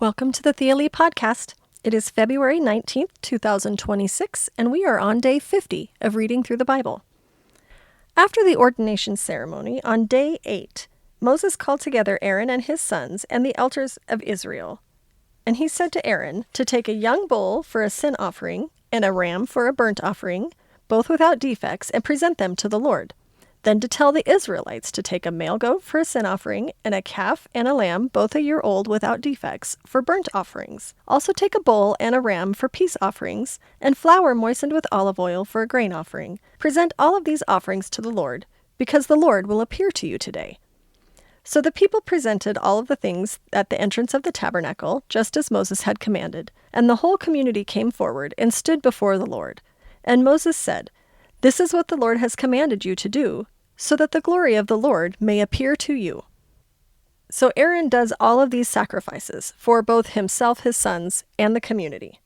Welcome to the Thea Lee Podcast. It is February 19th, 2026, and we are on day 50 of reading through the Bible. After the ordination ceremony, on day 8, Moses called together Aaron and his sons and the elders of Israel. And he said to Aaron to take a young bull for a sin offering and a ram for a burnt offering, both without defects, and present them to the Lord. Then to tell the Israelites to take a male goat for a sin offering, and a calf and a lamb, both a year old without defects, for burnt offerings. Also take a bull and a ram for peace offerings, and flour moistened with olive oil for a grain offering. Present all of these offerings to the Lord, because the Lord will appear to you today. So the people presented all of the things at the entrance of the tabernacle, just as Moses had commanded. And the whole community came forward and stood before the Lord. And Moses said, "This is what the Lord has commanded you to do, so that the glory of the Lord may appear to you." So Aaron does all of these sacrifices for both himself, his sons, and the community.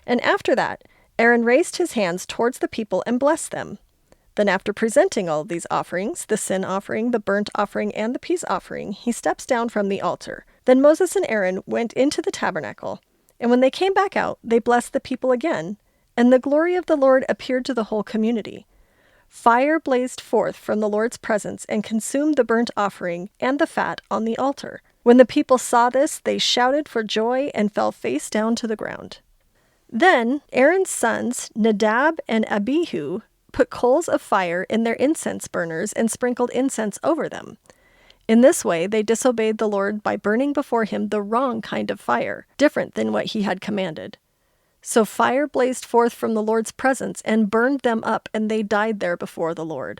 And after that, Aaron raised his hands towards the people and blessed them. Then after presenting all of these offerings, the sin offering, the burnt offering, and the peace offering, he steps down from the altar. Then Moses and Aaron went into the tabernacle, and when they came back out, they blessed the people again, and the glory of the Lord appeared to the whole community. Fire blazed forth from the Lord's presence and consumed the burnt offering and the fat on the altar. When the people saw this, they shouted for joy and fell face down to the ground. Then Aaron's sons, Nadab and Abihu, put coals of fire in their incense burners and sprinkled incense over them. In this way, they disobeyed the Lord by burning before him the wrong kind of fire, different than what he had commanded. So fire blazed forth from the Lord's presence and burned them up, and they died there before the Lord.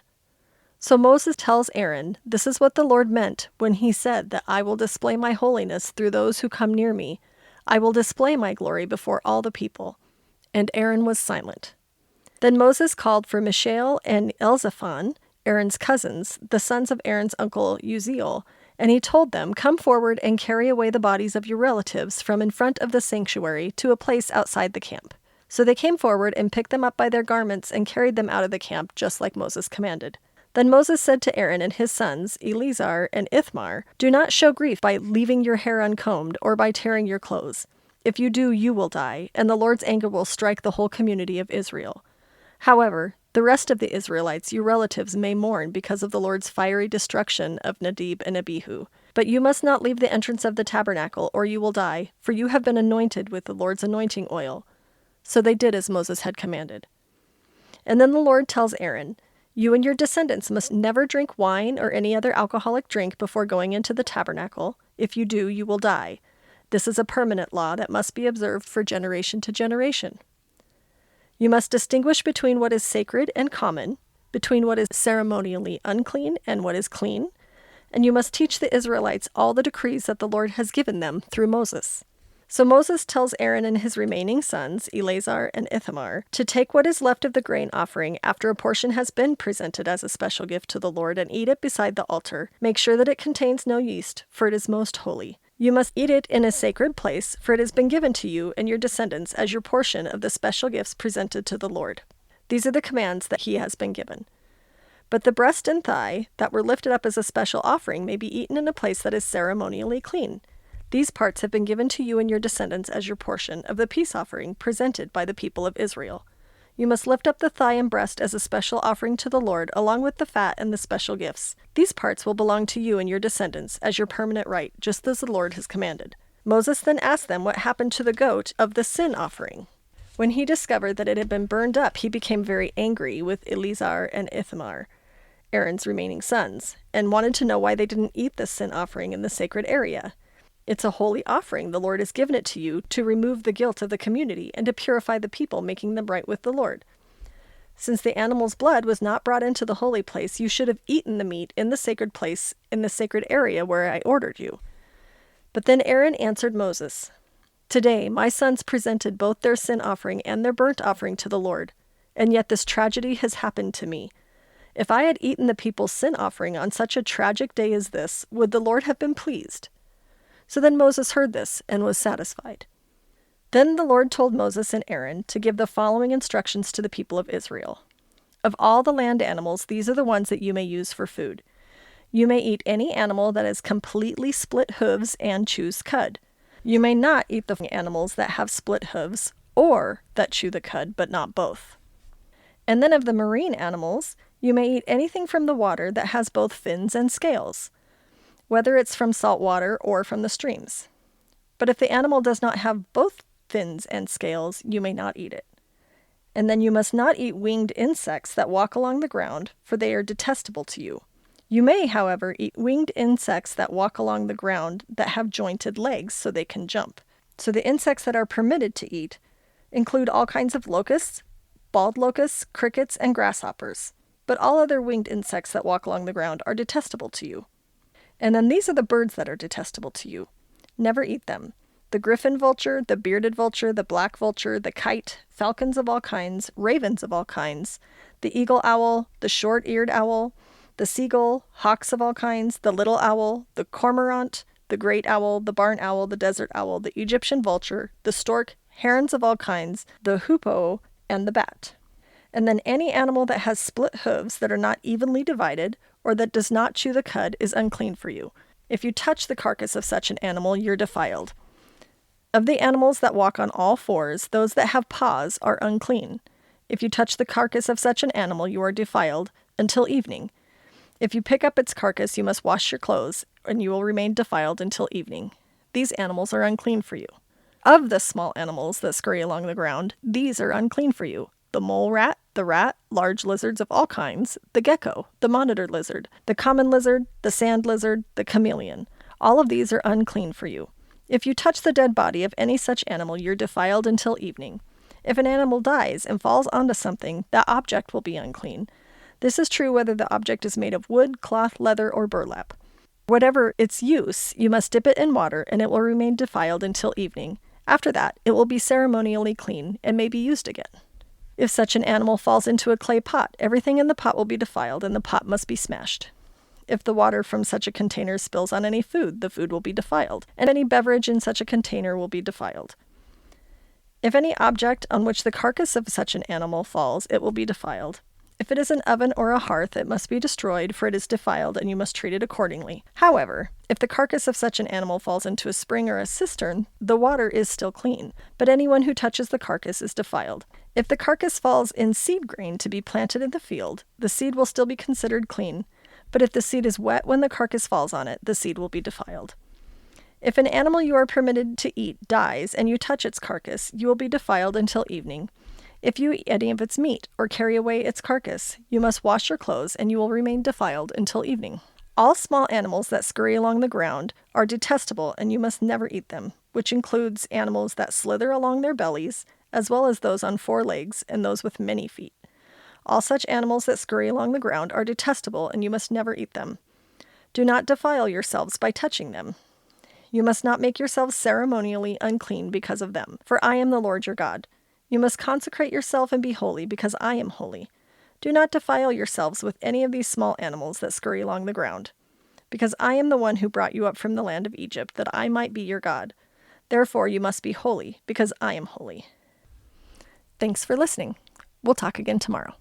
So Moses tells Aaron, "This is what the Lord meant when he said that I will display my holiness through those who come near me. I will display my glory before all the people." And Aaron was silent. Then Moses called for Mishael and Elzaphan, Aaron's cousins, the sons of Aaron's uncle Uzziel, and he told them, "Come forward and carry away the bodies of your relatives from in front of the sanctuary to a place outside the camp." So they came forward and picked them up by their garments and carried them out of the camp, just like Moses commanded. Then Moses said to Aaron and his sons, Eleazar and Ithamar, "Do not show grief by leaving your hair uncombed or by tearing your clothes. If you do, you will die, and the Lord's anger will strike the whole community of Israel. However, the rest of the Israelites, your relatives, may mourn because of the Lord's fiery destruction of Nadab and Abihu. But you must not leave the entrance of the tabernacle, or you will die, for you have been anointed with the Lord's anointing oil." So they did as Moses had commanded. And then the Lord tells Aaron, "You and your descendants must never drink wine or any other alcoholic drink before going into the tabernacle. If you do, you will die. This is a permanent law that must be observed for generation to generation. You must distinguish between what is sacred and common, between what is ceremonially unclean and what is clean, and you must teach the Israelites all the decrees that the Lord has given them through Moses." So Moses tells Aaron and his remaining sons, Eleazar and Ithamar, to take what is left of the grain offering after a portion has been presented as a special gift to the Lord and eat it beside the altar. Make sure that it contains no yeast, for it is most holy. You must eat it in a sacred place, for it has been given to you and your descendants as your portion of the special gifts presented to the Lord. These are the commands that he has been given. But the breast and thigh that were lifted up as a special offering may be eaten in a place that is ceremonially clean. These parts have been given to you and your descendants as your portion of the peace offering presented by the people of Israel. You must lift up the thigh and breast as a special offering to the Lord, along with the fat and the special gifts. These parts will belong to you and your descendants as your permanent right, just as the Lord has commanded. Moses then asked them what happened to the goat of the sin offering. When he discovered that it had been burned up, he became very angry with Eleazar and Ithamar, Aaron's remaining sons, and wanted to know why they didn't eat the sin offering in the sacred area. "It's a holy offering. The Lord has given it to you to remove the guilt of the community and to purify the people, making them right with the Lord. Since the animal's blood was not brought into the holy place, you should have eaten the meat in the sacred place, in the sacred area where I ordered you." But then Aaron answered Moses, "Today my sons presented both their sin offering and their burnt offering to the Lord, and yet this tragedy has happened to me. If I had eaten the people's sin offering on such a tragic day as this, would the Lord have been pleased?" So then Moses heard this and was satisfied. Then the Lord told Moses and Aaron to give the following instructions to the people of Israel. "Of all the land animals, these are the ones that you may use for food. You may eat any animal that has completely split hooves and chews cud. You may not eat the animals that have split hooves or that chew the cud, but not both. And then of the marine animals, you may eat anything from the water that has both fins and scales, whether it's from salt water or from the streams. But if the animal does not have both fins and scales, you may not eat it. And then you must not eat winged insects that walk along the ground, for they are detestable to you. You may, however, eat winged insects that walk along the ground that have jointed legs so they can jump. So the insects that are permitted to eat include all kinds of locusts, bald locusts, crickets, and grasshoppers. But all other winged insects that walk along the ground are detestable to you. And then these are the birds that are detestable to you. Never eat them. The griffin vulture, the bearded vulture, the black vulture, the kite, falcons of all kinds, ravens of all kinds, the eagle owl, the short-eared owl, the seagull, hawks of all kinds, the little owl, the cormorant, the great owl, the barn owl, the desert owl, the Egyptian vulture, the stork, herons of all kinds, the hoopoe, and the bat. And then any animal that has split hooves that are not evenly divided, or that does not chew the cud, is unclean for you. If you touch the carcass of such an animal, you're defiled. Of the animals that walk on all fours, those that have paws are unclean. If you touch the carcass of such an animal, you are defiled until evening. If you pick up its carcass, you must wash your clothes, and you will remain defiled until evening. These animals are unclean for you. Of the small animals that scurry along the ground, these are unclean for you: the mole rat, large lizards of all kinds, the gecko, the monitor lizard, the common lizard, the sand lizard, the chameleon. All of these are unclean for you. If you touch the dead body of any such animal, you're defiled until evening. If an animal dies and falls onto something, that object will be unclean. This is true whether the object is made of wood, cloth, leather, or burlap. Whatever its use, you must dip it in water, and it will remain defiled until evening. After that, it will be ceremonially clean and may be used again. If such an animal falls into a clay pot, everything in the pot will be defiled, and the pot must be smashed. If the water from such a container spills on any food, the food will be defiled, and any beverage in such a container will be defiled. If any object on which the carcass of such an animal falls, it will be defiled. If it is an oven or a hearth, it must be destroyed, for it is defiled, and you must treat it accordingly. However, if the carcass of such an animal falls into a spring or a cistern, the water is still clean, but anyone who touches the carcass is defiled. If the carcass falls in seed grain to be planted in the field, the seed will still be considered clean, but if the seed is wet when the carcass falls on it, the seed will be defiled. If an animal you are permitted to eat dies and you touch its carcass, you will be defiled until evening. If you eat any of its meat or carry away its carcass, you must wash your clothes, and you will remain defiled until evening. All small animals that scurry along the ground are detestable, and you must never eat them, which includes animals that slither along their bellies, as well as those on 4 legs and those with many feet. All such animals that scurry along the ground are detestable, and you must never eat them. Do not defile yourselves by touching them. You must not make yourselves ceremonially unclean because of them, for I am the Lord your God. You must consecrate yourself and be holy, because I am holy. Do not defile yourselves with any of these small animals that scurry along the ground, because I am the one who brought you up from the land of Egypt, that I might be your God. Therefore you must be holy, because I am holy. Thanks for listening. We'll talk again tomorrow.